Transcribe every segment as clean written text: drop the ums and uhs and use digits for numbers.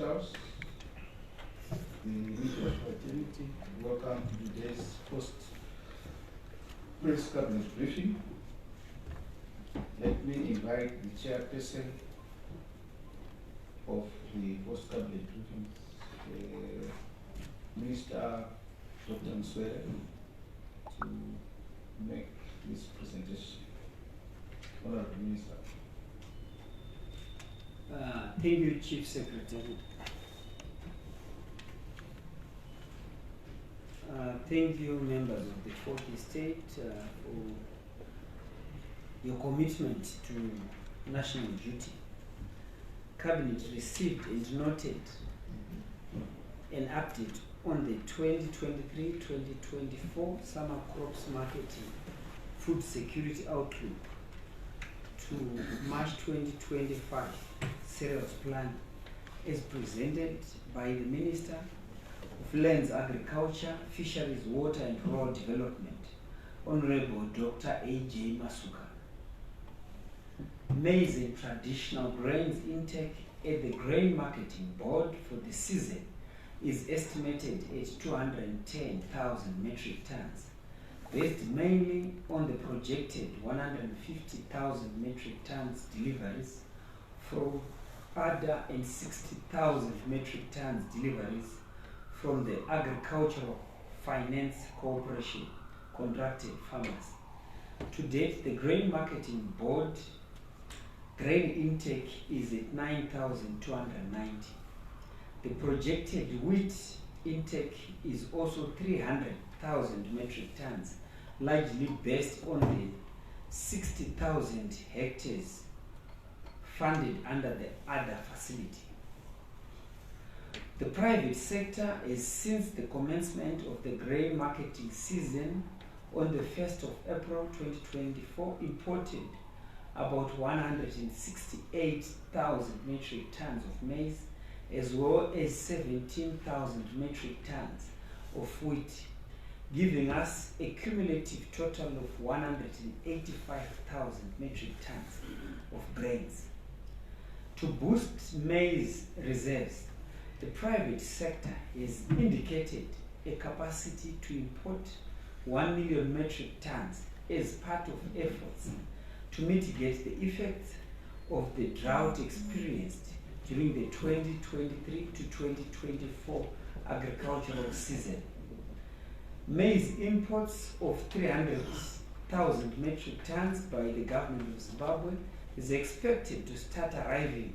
officials, the media fraternity, welcome to today's post-press cabinet briefing. Let me invite the chairperson of the post-cabinet briefing, Minister Dr. Mswere, to make this presentation. Honorable Minister. Thank you, Chief Secretary. Thank you, members of the Fourth Estate, for your commitment to national duty. Cabinet received and noted an update on the 2023-2024 summer crops marketing food security outlook to March 2025 cereals plan as presented by the Minister of Lands, Agriculture, Fisheries, Water and Rural Development, Honorable Dr. A.J. Masuka. Maize and traditional grains intake at the Grain Marketing Board for the season is estimated at 210,000 metric tons, based mainly on the projected 150,000 metric tons deliveries from ADA and 60,000 metric tons deliveries from the Agricultural Finance Corporation contracted farmers. To date, the Grain Marketing Board grain intake is at 9,290. The projected wheat intake is also 300,000 metric tons, largely based on the 60,000 hectares funded under the ADA facility. The private sector has, since the commencement of the grain marketing season on the 1st of April 2024, imported about 168,000 metric tons of maize, as well as 17,000 metric tons of wheat, giving us a cumulative total of 185,000 metric tons of grains. To boost maize reserves, the private sector has indicated a capacity to import 1 million metric tons as part of efforts to mitigate the effects of the drought experienced during the 2023 to 2024 agricultural season. Maize imports of 300,000 metric tons by the government of Zimbabwe is expected to start arriving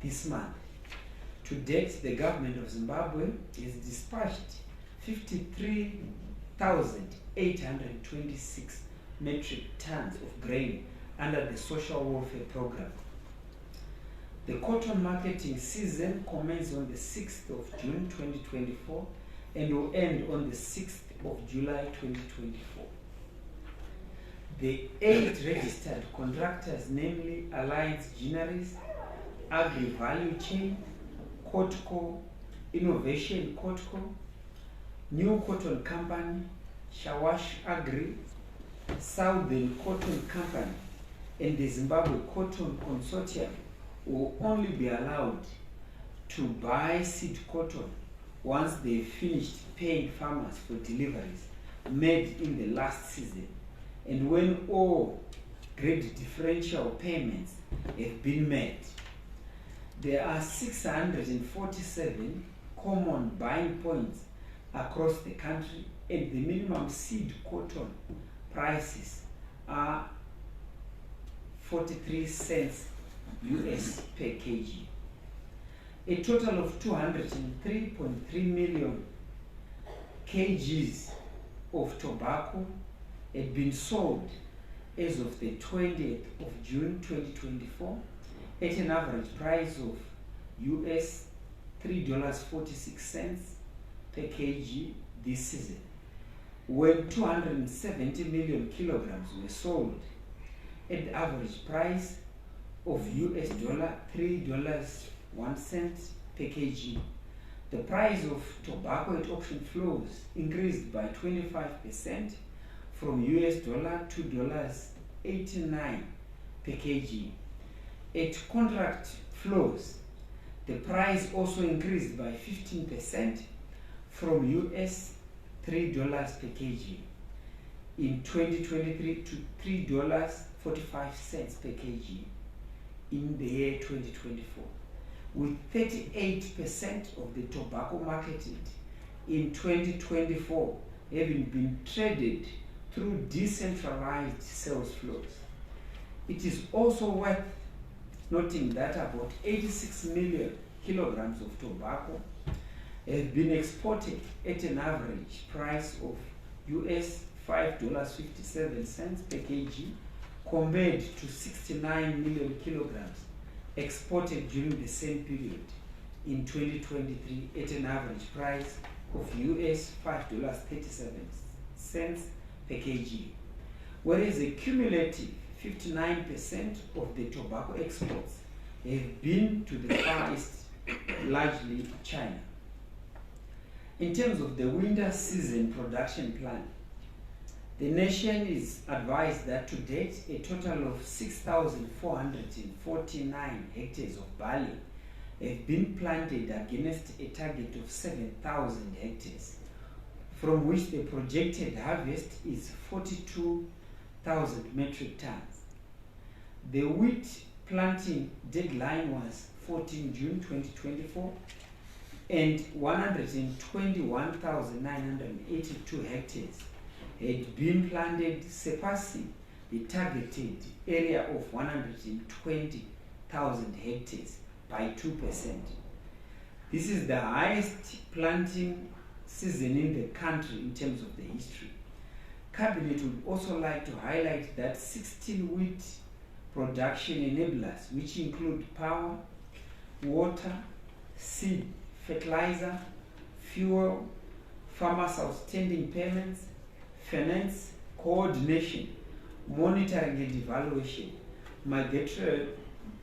this month. To date, the government of Zimbabwe has dispatched 53,826 metric tons of grain under the Social Welfare Program. The cotton marketing season commenced on the 6th of June 2024 and will end on the 6th of July 2024. The 8 registered contractors, namely Alliance Ginaries, Agri Value Chain, Kotco, Innovation Kotco, New Cotton Company, Shawash Agri, Southern Cotton Company, and the Zimbabwe Cotton Consortium will only be allowed to buy seed cotton once they've finished paying farmers for deliveries made in the last season, and when all grade differential payments have been made. There are 647 common buying points across the country, and the minimum seed cotton prices are 43 cents US per kg. A total of 203.3 million kgs of tobacco had been sold as of the 20th of June 2024 at an average price of US $3.46 per kg this season, when 270 million kilograms were sold at the average price of US $3.01 per kg. The price of tobacco at auction floors increased by 25% from US $2.89 per kg. At contract floors, The price also increased by 15% from US $3 per kg in 2023 to $3.45 per kg in the year 2024, with 38% of the tobacco marketed in 2024 having been traded through decentralized sales flows. It is also worth noting that about 86 million kilograms of tobacco have been exported at an average price of US $5.57 per kg, compared to 69 million kilograms exported during the same period in 2023 at an average price of US $5.37 per kg, whereas a cumulative 59% of the tobacco exports have been to the Far East, largely China. In terms of the winter season production plan, the nation is advised that to date a total of 6,449 hectares of barley have been planted against a target of 7,000 hectares, from which the projected harvest is 42,000 metric tons. The wheat planting deadline was 14 June 2024, and 121,982 hectares had been planted, surpassing the targeted area of 120,000 hectares by 2%. This is the highest planting season in the country in terms of the history. Cabinet would also like to highlight that 16 wheat production enablers, which include power, water, seed, fertilizer, fuel, farmers' outstanding payments, finance, coordination, monitoring and evaluation,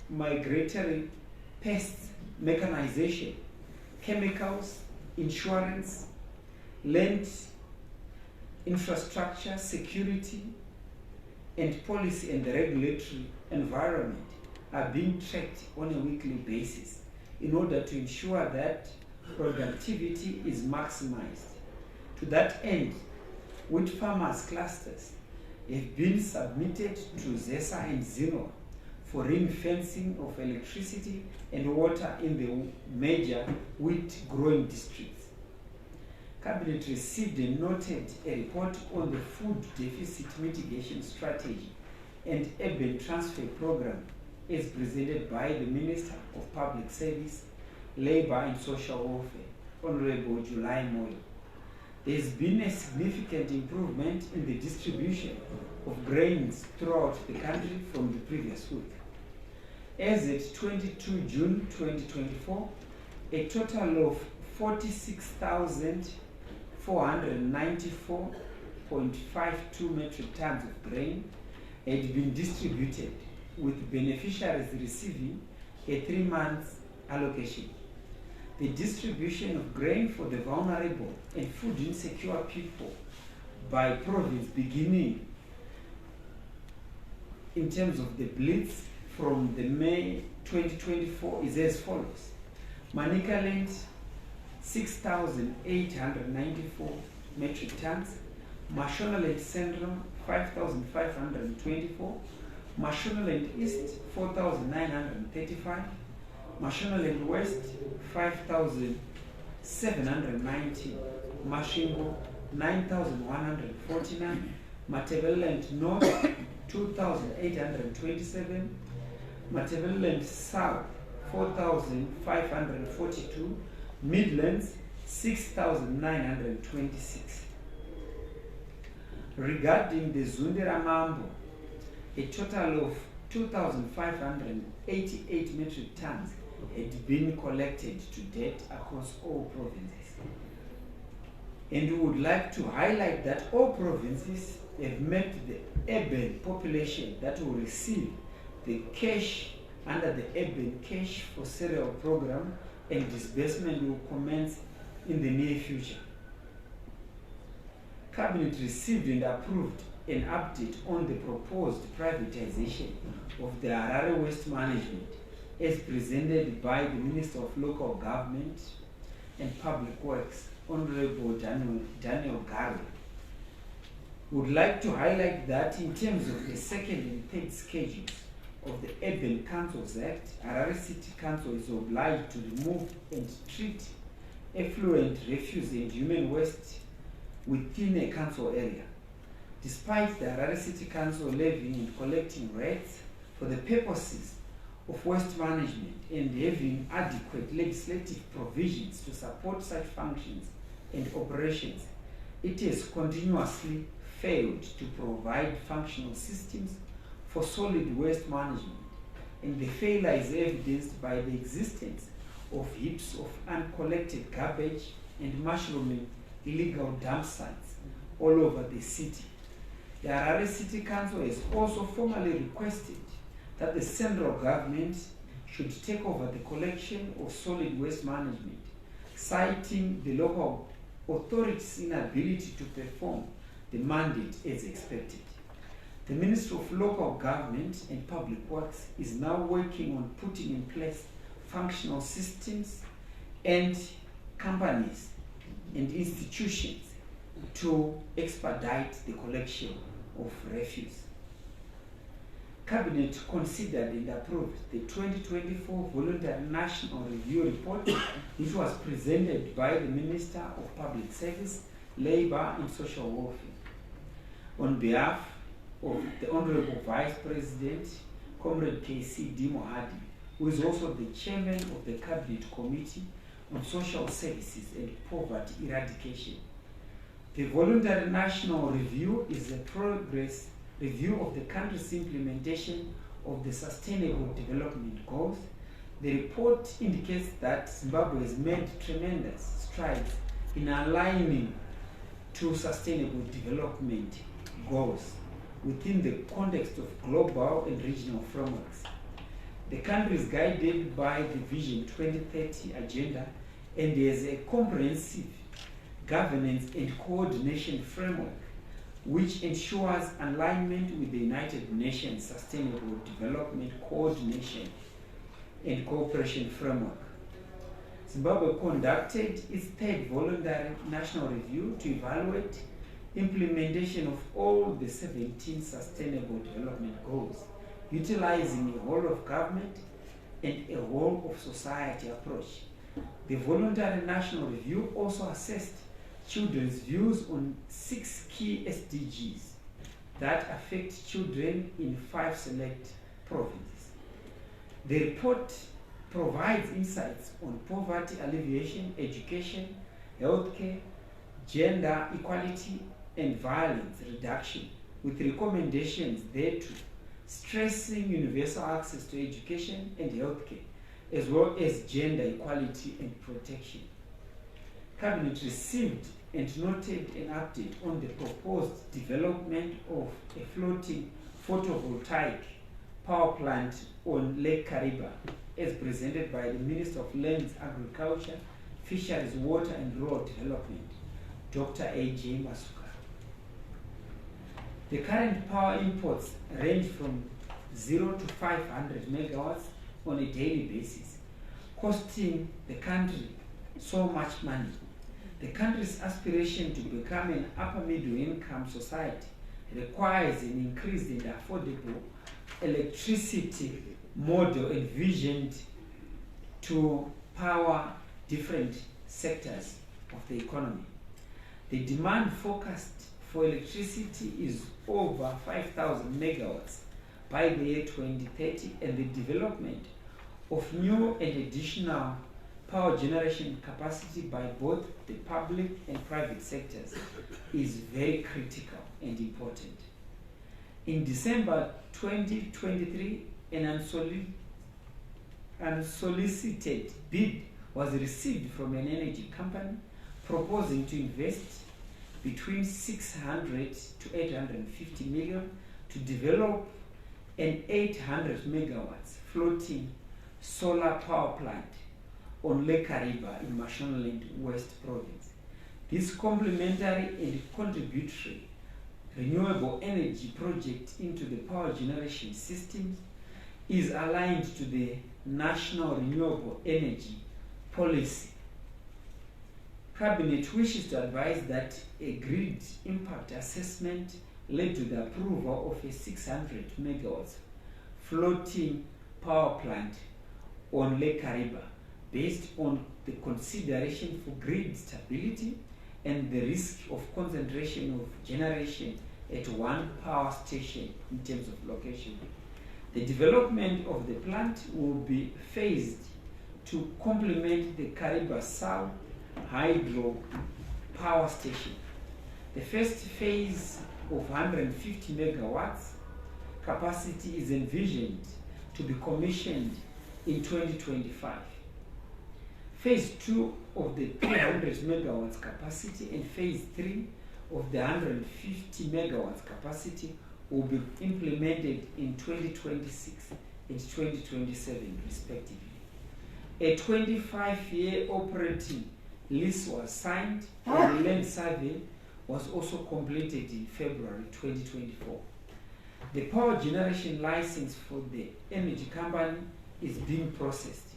migratory pests, mechanization, chemicals, insurance, land, infrastructure, security, and policy and the regulatory environment are being tracked on a weekly basis in order to ensure that productivity is maximized. To that end, wheat farmers clusters have been submitted to ZESA and ZINO for ring-fencing of electricity and water in the major wheat growing districts. Cabinet received and noted a report on the food deficit mitigation strategy and urban transfer program as presented by the Minister of Public Service, Labour and Social Welfare, Honorable July Moyo. There has been a significant improvement in the distribution of grains throughout the country from the previous week. As at 22 June 2024, a total of 46,494.52 metric tons of grain had been distributed, with beneficiaries receiving a 3-month allocation. The distribution of grain for the vulnerable and food insecure people by province, beginning in terms of the blitz from the May 2024, is as follows: Manicaland 6,894 metric tons, Mashonaland Central 5,524, Mashonaland East 4,935, Mashonaland West 5,790, Mashingo 9,149, Matabeleland North 2,827, Matabeleland South 4,542, Midlands 6,926. Regarding the Zundera Mambo, a total of 2,588 metric tons had been collected to date across all provinces. And we would like to highlight that all provinces have met the urban population that will receive the cash under the Urban Cash for Cereal program, and disbursement will commence in the near future. Cabinet received and approved an update on the proposed privatization of the Harare Waste Management as presented by the Minister of Local Government and Public Works, Honorable Daniel Garwe. Would like to highlight that in terms of the second and third schedules of the Urban Councils Act, Harare City Council is obliged to remove and treat effluent, refuse and human waste within a council area. Despite the Harare City Council levying and collecting rates for the purposes of waste management and having adequate legislative provisions to support such functions and operations, it has continuously failed to provide functional systems for solid waste management, and the failure is evidenced by the existence of heaps of uncollected garbage and mushrooming illegal dump sites all over the city. The Harare City Council has also formally requested that the central government should take over the collection of solid waste management, citing the local authorities' inability to perform the mandate as expected. The Ministry of Local Government and Public Works is now working on putting in place functional systems and companies and institutions to expedite the collection of refuse. Cabinet considered and approved the 2024 Voluntary National Review Report, which was presented by the Minister of Public Service, Labour and Social Welfare. On behalf of the Honorable Vice President, Comrade KCD Mohadi, who is also the Chairman of the Cabinet Committee on Social Services and Poverty Eradication. The Voluntary National Review is a progress review of the country's implementation of the Sustainable Development Goals. The report indicates that Zimbabwe has made tremendous strides in aligning to Sustainable Development Goals within the context of global and regional frameworks. The country is guided by the Vision 2030 agenda and has a comprehensive governance and coordination framework which ensures alignment with the United Nations Sustainable Development Coordination and Cooperation Framework. Zimbabwe conducted its third voluntary national review to evaluate implementation of all the 17 Sustainable Development Goals, utilizing a whole of government and a whole of society approach. The voluntary national review also assessed children's views on 6 key SDGs that affect children in 5 select provinces. The report provides insights on poverty alleviation, education, healthcare, gender equality, and violence reduction, with recommendations thereto, stressing universal access to education and healthcare, as well as gender equality and protection. Cabinet received and noted an update on the proposed development of a floating photovoltaic power plant on Lake Kariba, as presented by the Minister of Lands, Agriculture, Fisheries, Water and Rural Development, Dr. A.J. Masuka. The current power imports range from 0 to 500 megawatts on a daily basis, costing the country so much money. The country's aspiration to become an upper middle income society requires an increased and affordable electricity model envisioned to power different sectors of the economy. The demand forecast for electricity is over 5,000 megawatts by the year 2030, and the development of new and additional power generation capacity by both the public and private sectors is very critical and important. In December 2023, an unsolicited bid was received from an energy company proposing to invest between 600 to 850 million to develop an 800 megawatts floating solar power plant on Lake Kariba in Mashonaland West Province. This complementary and contributory renewable energy project into the power generation systems is aligned to the national renewable energy policy. Cabinet wishes to advise that a grid impact assessment led to the approval of a 600 megawatts floating power plant on Lake Kariba based on the consideration for grid stability and the risk of concentration of generation at one power station in terms of location. The development of the plant will be phased to complement the Kariba South hydro power station. The first phase of 150 megawatts capacity is envisioned to be commissioned in 2025. Phase 2 of the 300 megawatts capacity and phase 3 of the 150 megawatts capacity will be implemented in 2026 and 2027 respectively. A 25-year operating lease was signed and the land survey was also completed in February 2024. The power generation license for the energy company is being processed.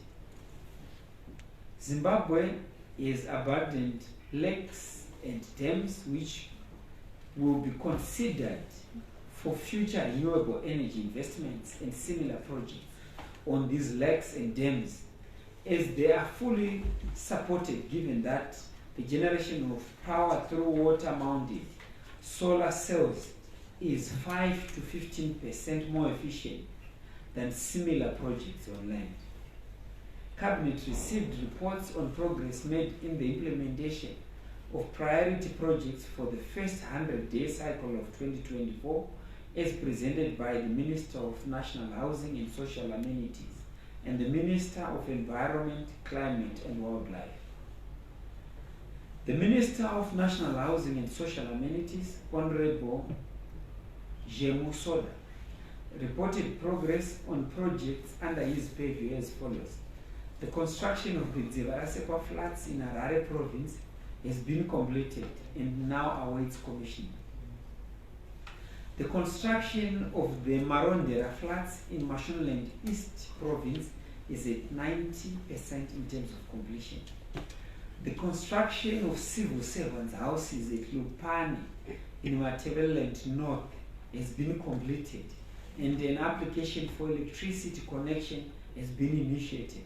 Zimbabwe has abundant lakes and dams which will be considered for future renewable energy investments and similar projects on these lakes and dams, as they are fully supported given that the generation of power through water-mounted solar cells is 5 to 15% more efficient than similar projects on land. Cabinet received reports on progress made in the implementation of priority projects for the first 100-day cycle of 2024 as presented by the Minister of National Housing and Social Amenities and the Minister of Environment, Climate and Wildlife. The Minister of National Housing and Social Amenities, Honorable Jemu Soda, reported progress on projects under his purview as follows. The construction of the Dzivarasekwa flats in Harare province has been completed and now awaits commissioning. The construction of the Marondera flats in Mashonaland East province is at 90% in terms of completion. The construction of civil servants' houses at Lupani in Matabeleland North has been completed and an application for electricity connection has been initiated.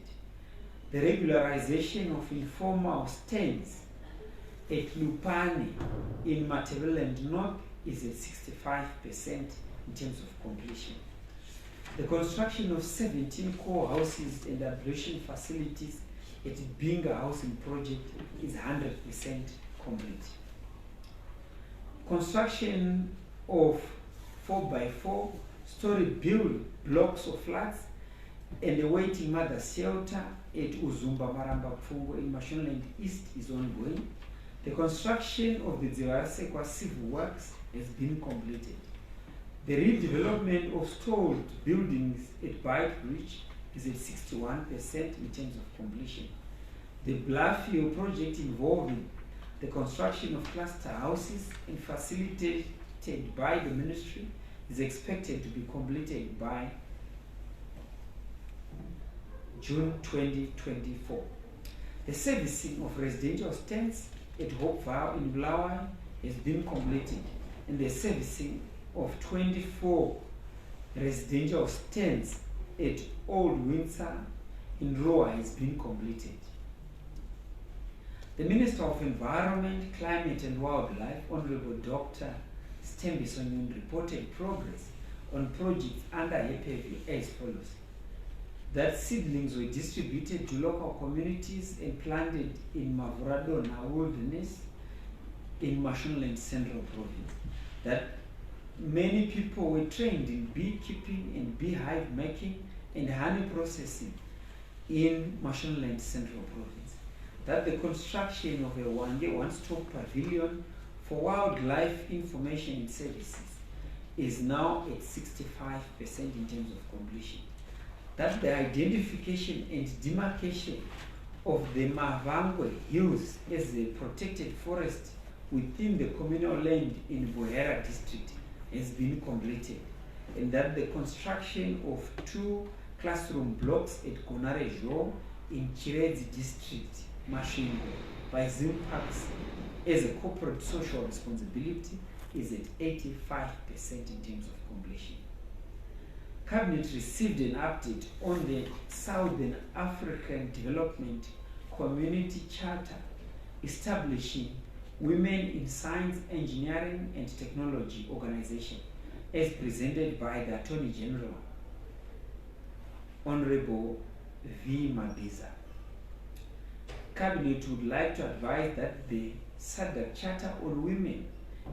The regularization of informal stands at Lupani in Matabeleland North is at 65% in terms of completion. The construction of 17 core houses and ablution facilities at Binga Housing Project is 100% complete. Construction of 4x4 story build blocks of flats and a waiting mother shelter at Uzumba Maramba Pfungo in Mashonaland East is ongoing. The construction of the Dzivarasekwa civil works has been completed. The redevelopment of stalled buildings at Byte Bridge is at 61% in terms of completion. The Bluffview project involving the construction of cluster houses and facilitated by the ministry is expected to be completed by June 2024. The servicing of residential stands at Hopevale in Bulawayo has been completed, and the servicing of 24 residential stands at Old Windsor in Roa has been completed. The Minister of Environment, Climate and Wildlife, Honorable Dr. Stembis Onyun, reported progress on projects under her purview as follows. That seedlings were distributed to local communities and planted in Mavuradona Wilderness in Mashonaland Central Province. That many people were trained in beekeeping and beehive making and honey processing in Mashonaland Central Province. That the construction of a one-stop pavilion for wildlife information and services is now at 65% in terms of completion. That the identification and demarcation of the Mavangwe Hills as a protected forest within the communal land in Buhera district has been completed, and that the construction of 2 classroom blocks at Gonarejo in Chirezi district, Mashingo, by Zimpax as a corporate social responsibility is at 85% in terms of completion. Cabinet received an update on the Southern African Development Community Charter establishing Women in Science, Engineering and Technology Organization as presented by the Attorney General, Honorable V. Mabiza. Cabinet would like to advise that the SADC Charter on Women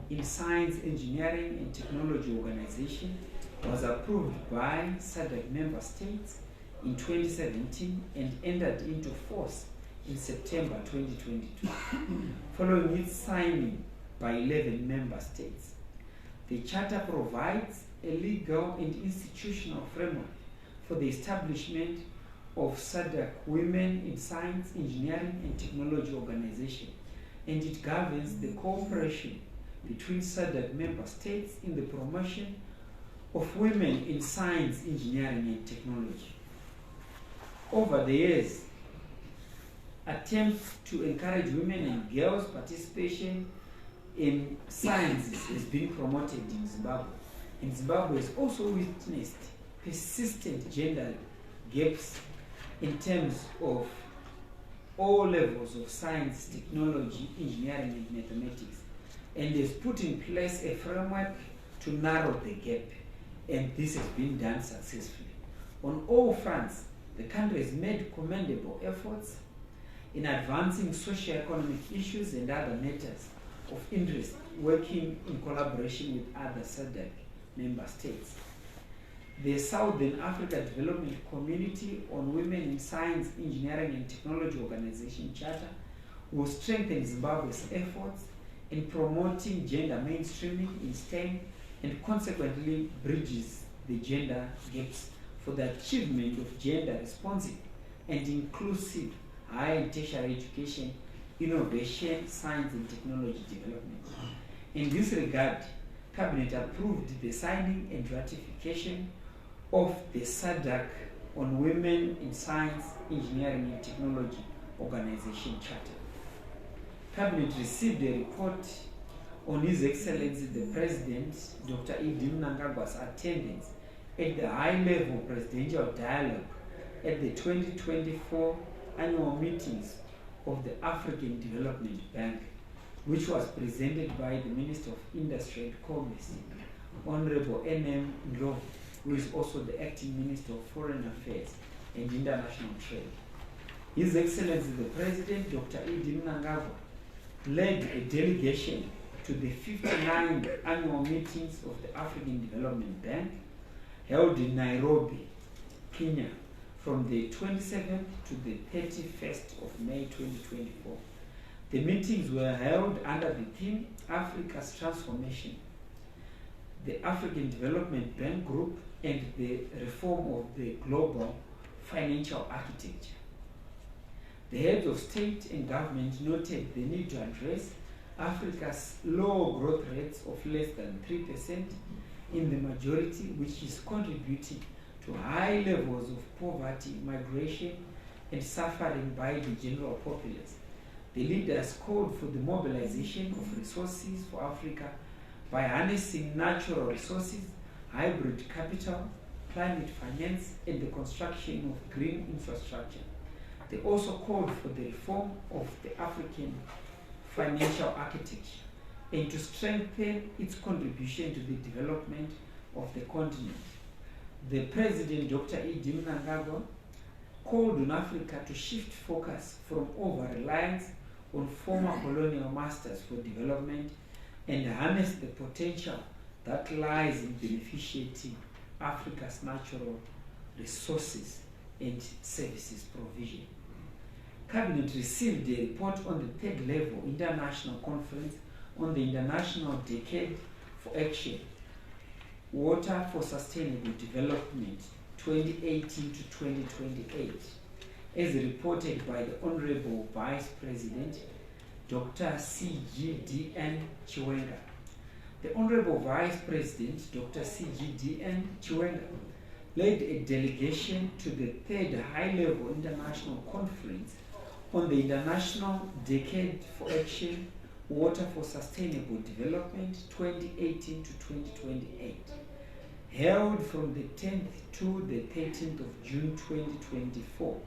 in Science, Engineering and Technology Organization was approved by SADC member states in 2017 and entered into force in September 2022, following its signing by 11 member states. The Charter provides a legal and institutional framework for the establishment of SADC Women in Science, Engineering and Technology Organization, and it governs the cooperation between SADC member states in the promotion of women in science, engineering and technology. Over the years, attempts to encourage women and girls' participation in science is being promoted in Zimbabwe. And Zimbabwe has also witnessed persistent gender gaps in terms of all levels of science, technology, engineering and mathematics, and has put in place a framework to narrow the gap, and this has been done successfully. On all fronts, the country has made commendable efforts in advancing socio-economic issues and other matters of interest, working in collaboration with other SADC member states. The Southern Africa Development Community on Women in Science, Engineering and Technology Organization Charter will strengthen Zimbabwe's efforts in promoting gender mainstreaming in STEM and consequently bridges the gender gaps for the achievement of gender responsive and inclusive higher and tertiary education, innovation, science and technology development. In this regard, Cabinet approved the signing and ratification of the SADC on Women in Science, Engineering and Technology Organization Charter. Cabinet received a report on His Excellency the President, Dr. Idi Mnangagwa's attendance at the high-level presidential dialogue at the 2024 annual meetings of the African Development Bank, which was presented by the Minister of Industry and Commerce, Honorable N.M. Ndlovu, who is also the Acting Minister of Foreign Affairs and International Trade. His Excellency the President, Dr. Idi Mnangagwa, led a delegation to the 59th annual meetings of the African Development Bank held in Nairobi, Kenya, from the 27th to the 31st of May 2024. The meetings were held under the theme Africa's Transformation, the African Development Bank Group, and the reform of the global financial architecture. The heads of state and government noted the need to address Africa's low growth rates of less than 3% in the majority, which is contributing to high levels of poverty, migration, and suffering by the general populace. The leaders called for the mobilization of resources for Africa by harnessing natural resources, hybrid capital, climate finance, and the construction of green infrastructure. They also called for the reform of the African financial architecture and to strengthen its contribution to the development of the continent. The President, Dr. Idi Mnangagwa, called on Africa to shift focus from over-reliance on former colonial masters for development and harness the potential that lies in beneficiating Africa's natural resources and services provision. Cabinet received a report on the third level international conference on the International Decade for Action, Water for Sustainable Development 2018 to 2028, as reported by the Honorable Vice President, Dr. C.G.D.N. Chiwenga. The Honorable Vice President, Dr. C.G.D.N. Chiwenga, led a delegation to the third high-level international conference on the International Decade for Action, Water for Sustainable Development 2018 to 2028, held from the 10th to the 13th of June 2024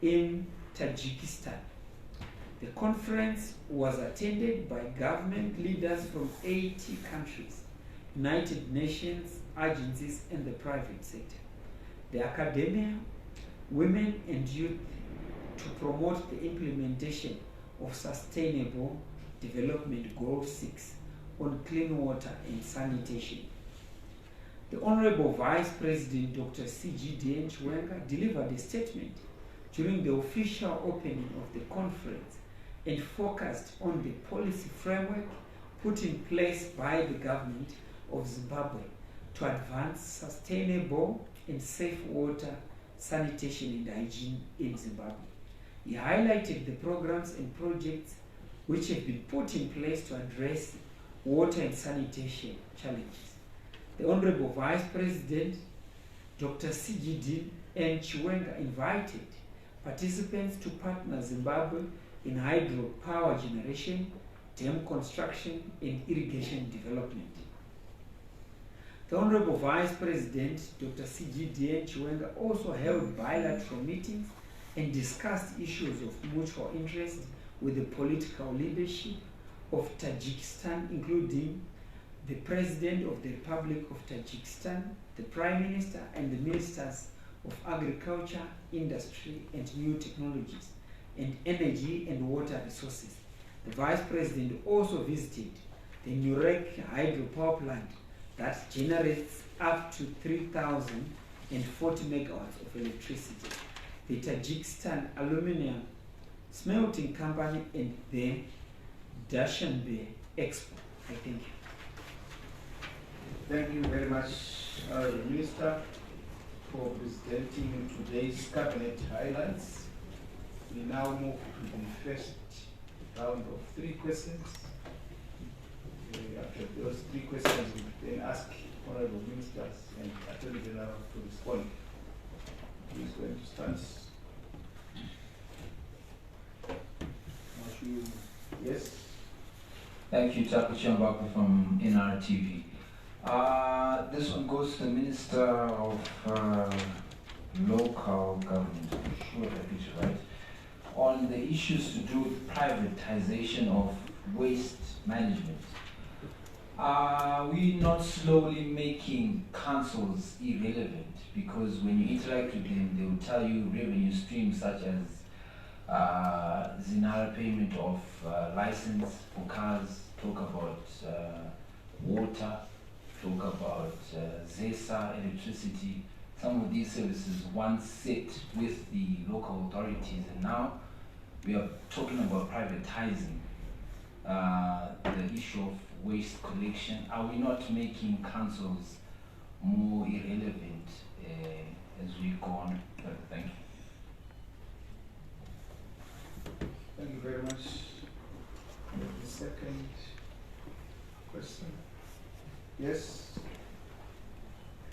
in Tajikistan. The conference was attended by government leaders from 80 countries, United Nations agencies, and the private sector, the academia, women and youth, to promote the implementation of Sustainable Development Goal 6 on clean water and sanitation. The Honorable Vice President Dr. C.G.D.N. Chiwenga delivered a statement during the official opening of the conference and focused on the policy framework put in place by the government of Zimbabwe to advance sustainable and safe water, sanitation and hygiene in Zimbabwe. He highlighted the programs and projects which have been put in place to address water and sanitation challenges. The Honorable Vice President Dr. C.G.D.N. Chiwenga invited participants to partner Zimbabwe in hydropower generation, dam construction, and irrigation development. The Honorable Vice President Dr. C.G.D.N. Chiwenga also held bilateral meetings and discussed issues of mutual interest with the political leadership of Tajikistan, including the President of the Republic of Tajikistan, the Prime Minister, and the Ministers of Agriculture, Industry and New Technologies, and Energy and Water Resources. The Vice President also visited the Nurek hydropower plant that generates up to 3,040 megawatts of electricity, the Tajikistan Aluminium Smelting Company, and the Dushanbe Expo. I thank you. Thank you very much, Minister, for presenting today's cabinet highlights. We now move to the first round of 3 questions. After those 3 questions, we then ask honorable ministers and Attorney General to respond. Who is going to start? Yes. Thank you, Taku Chiambako from NRTV. This one goes to the Minister of Local Government, I'm sure that is right, on the issues to do with privatization of waste management. Are we not slowly making councils irrelevant? Because when you interact with them, they will tell you revenue streams such as Zinara payment of license for cars, talk about water, talk about ZESA, electricity. Some of these services once sit with the local authorities, and now we are talking about privatizing the issue of waste collection. Are we not making councils more irrelevant as we go on? Thank you. Thank you very much. The second question. Yes.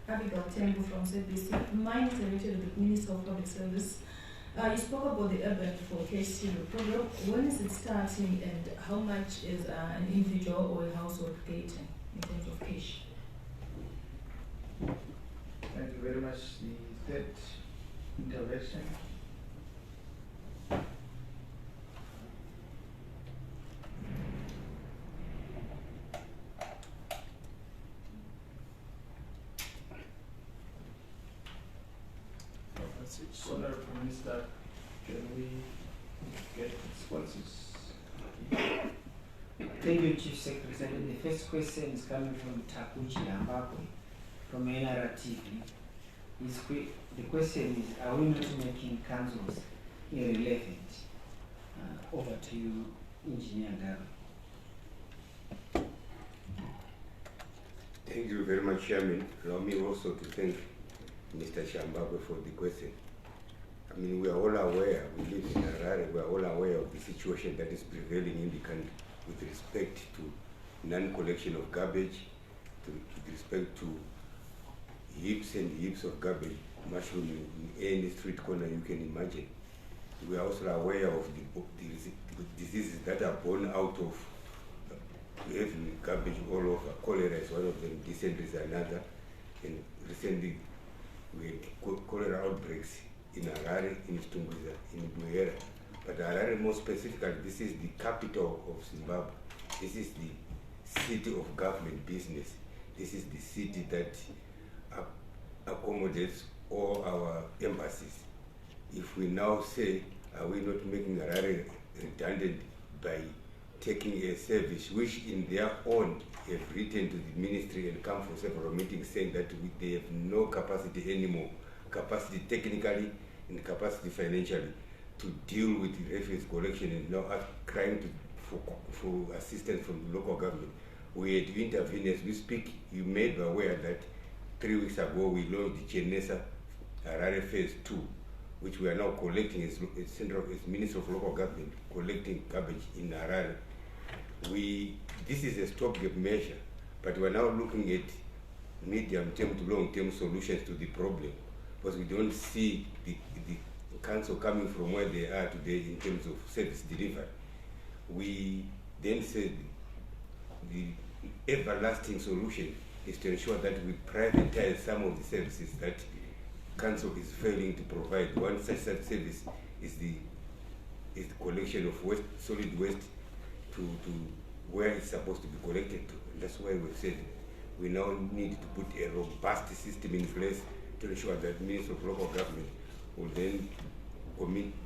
Abigail Tembu from CBC. Mine is related to the Minister of Public Service. You spoke about the urban forecasting program. When is it starting, and how much is an individual or a household getting in terms of cash? Thank you very much. The third intervention. Honorable Minister, can we get responses? Thank you, Chief Secretary. The first question is coming from Taku Chiambako from NRTV. The question is, are we not making councils irrelevant? Over to you, Engineer Garo. Thank you very much, Chairman. Allow me also to thank Mr. Chiambako for the question. I mean, we are all aware, we live in Harare, we are all aware of the situation that is prevailing in the country with respect to non-collection of garbage, with respect to heaps and heaps of garbage mushrooming in any street corner you can imagine. We are also aware of the diseases that are born out of having garbage all over. Cholera is one of them, dysentery is another, and recently we had cholera outbreaks in Harare, in Tunguza, in Buera. But Harare more specifically, this is the capital of Zimbabwe. This is the city of government business. This is the city that accommodates all our embassies. If we now say, are we not making Harare redundant by taking a service which in their own have written to the ministry and come for several meetings saying that they have no capacity anymore, capacity technically and capacity financially to deal with the refuse collection, and now are crying for assistance from the local government. We had to intervene as we speak. You made me aware that 3 weeks ago we launched the Chenesa Harare Phase 2, which we are now collecting as Minister of Local Government, collecting garbage in Harare. This is a stopgap measure, but we are now looking at medium-term to long-term solutions to the problem, because we don't see the council coming from where they are today in terms of service delivery. We then said the everlasting solution is to ensure that we privatize some of the services that council is failing to provide. One such service is the collection of waste, solid waste, to where it's supposed to be collected to. And that's why we've said we now need to put a robust system in place to ensure that Minister of Local Government will then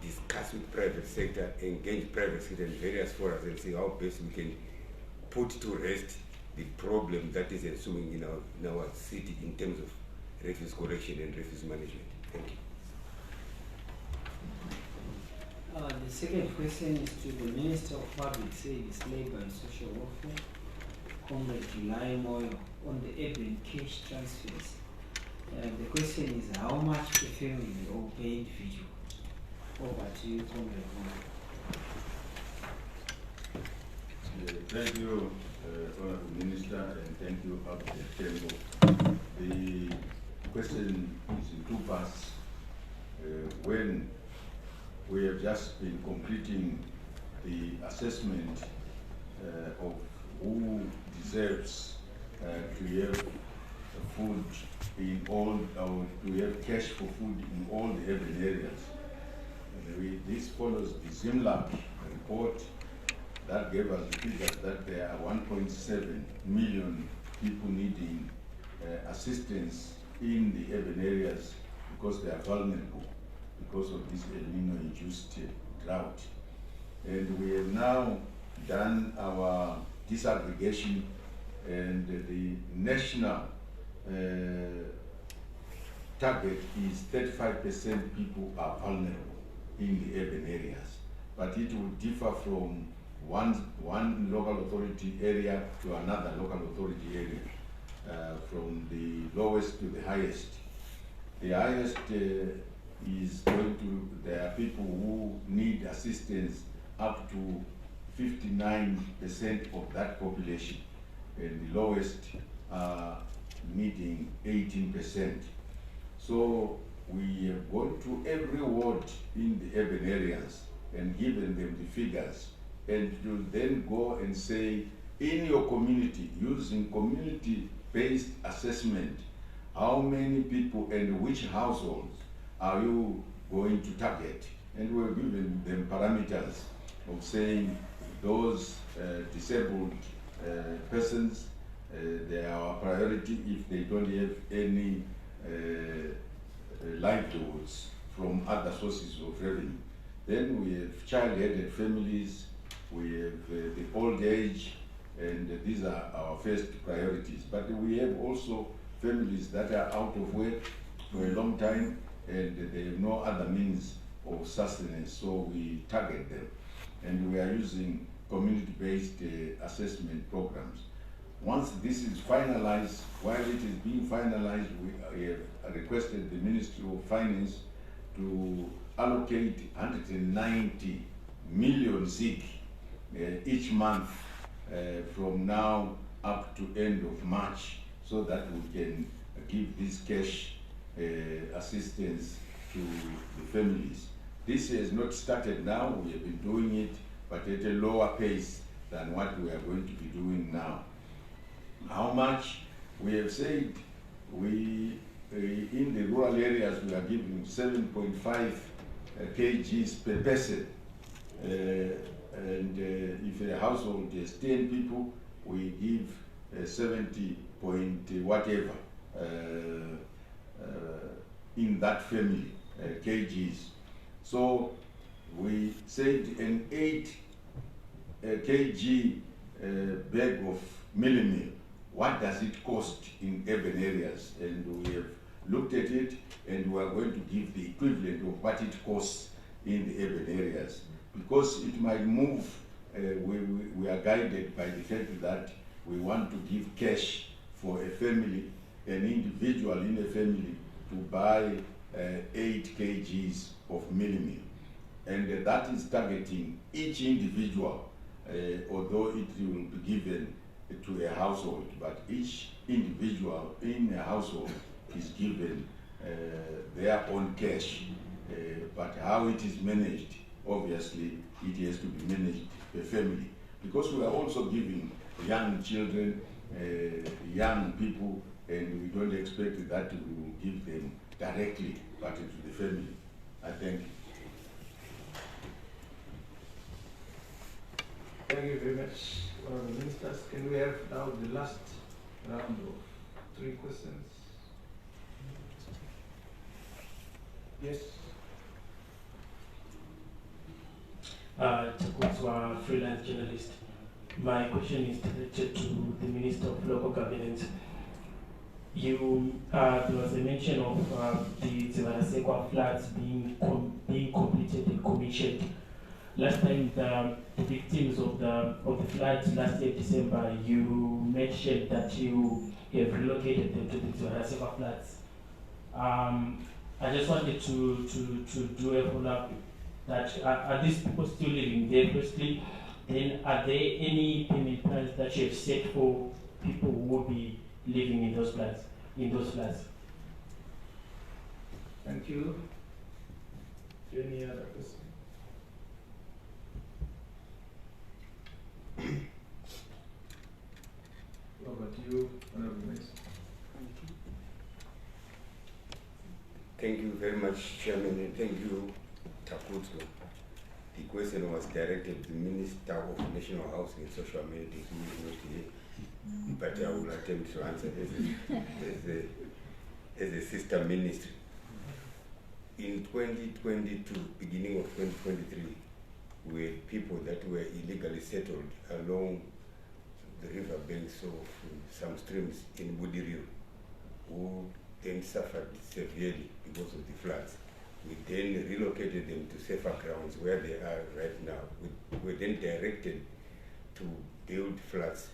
discuss with private sector, engage private sector in various forums and see how best we can put to rest the problem that is ensuing in our city in terms of refuse collection and refuse management. Thank you. The second question is to the Minister of Public Service, Labour and Social Welfare, Comrade July Moyo, on the urban cash transfers. The question is how much per family or per individual? Over to you, Comrade Moyo. Thank you, Honourable Minister, and thank you, Abdul Tembo. The question is in two parts. When we have just been completing the assessment of who deserves to have food in all, or to have cash for food in all the urban areas. This follows the ZIMLAB report that gave us the figures that there are 1.7 million people needing assistance in the urban areas because they are vulnerable because of this El Nino-induced drought. And we have now done our disaggregation, and the national target is 35% people are vulnerable in the urban areas. But it will differ from one local authority area to another local authority area, from the lowest to the highest. The highest is going to, there are people who need assistance up to 59% of that population, and the lowest are needing 18%. So we have gone to every ward in the urban areas and given them the figures, and to then go and say, in your community, using community-based assessment, how many people and which households are you going to target? And we're giving them parameters of saying those disabled persons, they are our priority if they don't have any livelihoods from other sources of revenue. Then we have child-headed families, we have the old age, and these are our first priorities. But we have also families that are out of work for a long time and they have no other means of sustenance, so we target them. And we are using community-based assessment programs. Once this is finalized, while it is being finalized, we have requested the Ministry of Finance to allocate 190 million ZiG each month from now up to end of March, so that we can give this cash assistance to the families. This has not started now, we have been doing it, but at a lower pace than what we are going to be doing now. How much? We have said we, in the rural areas, we are giving 7.5 kgs per person. And if a household has 10 people, we give 70 point whatever in that family, kgs. So we said an 8 kg bag of mealie, what does it cost in urban areas? And we have looked at it, and we are going to give the equivalent of what it costs in the urban areas. Because it might move, we are guided by the fact that we want to give cash for a family, an individual in a family, to buy 8 kgs of mealie. And that is targeting each individual, although it will be given to a household, but each individual in a household is given their own cash. But how it is managed, obviously, it has to be managed per family. Because we are also giving young children, young people, and we don't expect that we will give them directly, but to the family. I thank you. Thank you very much, Ministers. Can we have now the last round of 3 questions? Yes. Chakutswa, freelance journalist. My question is directed to the Minister of Local Governance. There was a mention of the Dzivarasekwa floods being completed and commissioned. Last time, the victims of the floods last year, December, you mentioned that you have relocated them to the Dzivarasekwa floods. I just wanted to do a follow-up. That are these people still living there? Firstly, then are there any payment plans that you have set for people who will be living in those floods? Thank you. Any other question? Over to you, Honorable Minister. Thank you very much, Chairman, and thank you, Takutsu. The question was directed to the Minister of National Housing and Social Amenities, who is not here, but I will attempt to answer as a sister ministry. In 2022, beginning of 2023, we had people that were illegally settled along the river banks of some streams in Budiriro, who then suffered severely because of the floods. We then relocated them to safer grounds where they are right now. We were then directed to build flats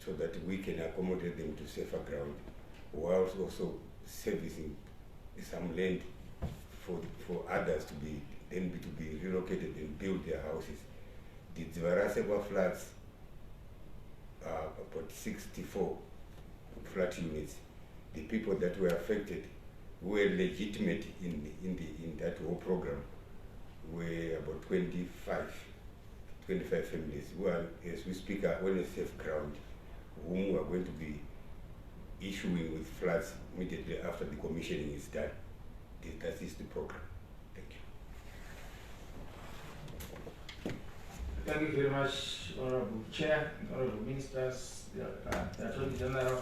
so that we can accommodate them to safer ground, whilst also servicing some land for others to be relocated and build their houses. The Dzivarasekwa flats are about 64 flat units. The people that were affected were legitimate in that whole program were about 25 families who are, as we speak, are on a safe ground, whom we are going to be issuing with flats immediately after the commissioning is done. That is the program. Thank you. Thank you very much, Honorable Chair, Honorable Ministers, the Attorney General.